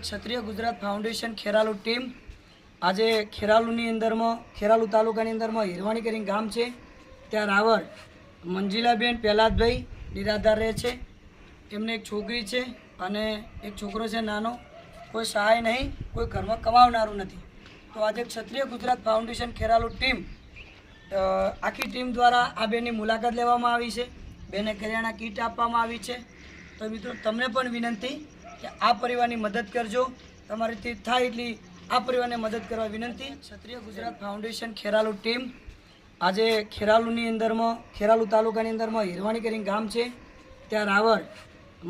ક્ષત્રિય Gujarat foundation Kheralu team આજે ખેરાલુની અંદરમાં ખેરાલુ તાલુકાની અંદરમાં હિરવાણી કરીને ગામ છે ત્યાં રાવર મંજીલાબેન પહેલાદભાઈ નિરાધાર રહે છે। એમને એક છોકરી છે અને એક છોકરો છે નાનો, કોઈ સહાય નહીં, કોઈ ઘરમાં કમાવનારું નથી। તો આજે ક્ષત્રિય ગુજરાત ફાઉન્ડેશન ખેરાલુ ટીમ આખી ટીમ દ્વારા આ બેનની મુલાકાત લેવામાં આવી છે। બેને કરિયાણા કીટ આપવામાં આવી છે। તો મિત્રો તમને પણ વિનંતી કે આ પરિવારની મદદ કરજો, તમારીથી થાય એટલી આ પરિવારને મદદ કરવા વિનંતી। ક્ષત્રિય ગુજરાત ફાઉન્ડેશન ખેરાલુ ટીમ આજે ખેરાલુની અંદરમાં ખેરાલુ તાલુકાની અંદરમાં હિરવાણી કરીને ગામ છે ત્યાં રાવર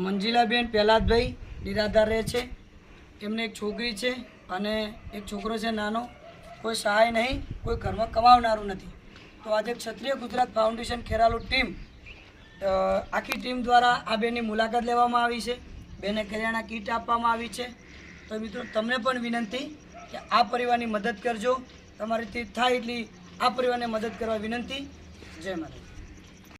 મંજીલાબેન પહેલાદભાઈ નિરાધાર રહે છે। એમને એક છોકરી છે અને એક છોકરો છે નાનો, કોઈ સહાય નહીં, કોઈ ઘરમાં કમાવનારું નથી। તો આજે ક્ષત્રિય ગુજરાત ફાઉન્ડેશન ખેરાલુ ટીમ આખી ટીમ દ્વારા આ બેનની મુલાકાત લેવામાં આવી છે। બેને કરિયાણા કીટ આપવામાં આવી છે। તો મિત્રો તમને પણ વિનંતી કે આ પરિવારની મદદ કરજો, તમારીથી થાય એટલી આ પરિવારને મદદ કરવા વિનંતી। જય માતા।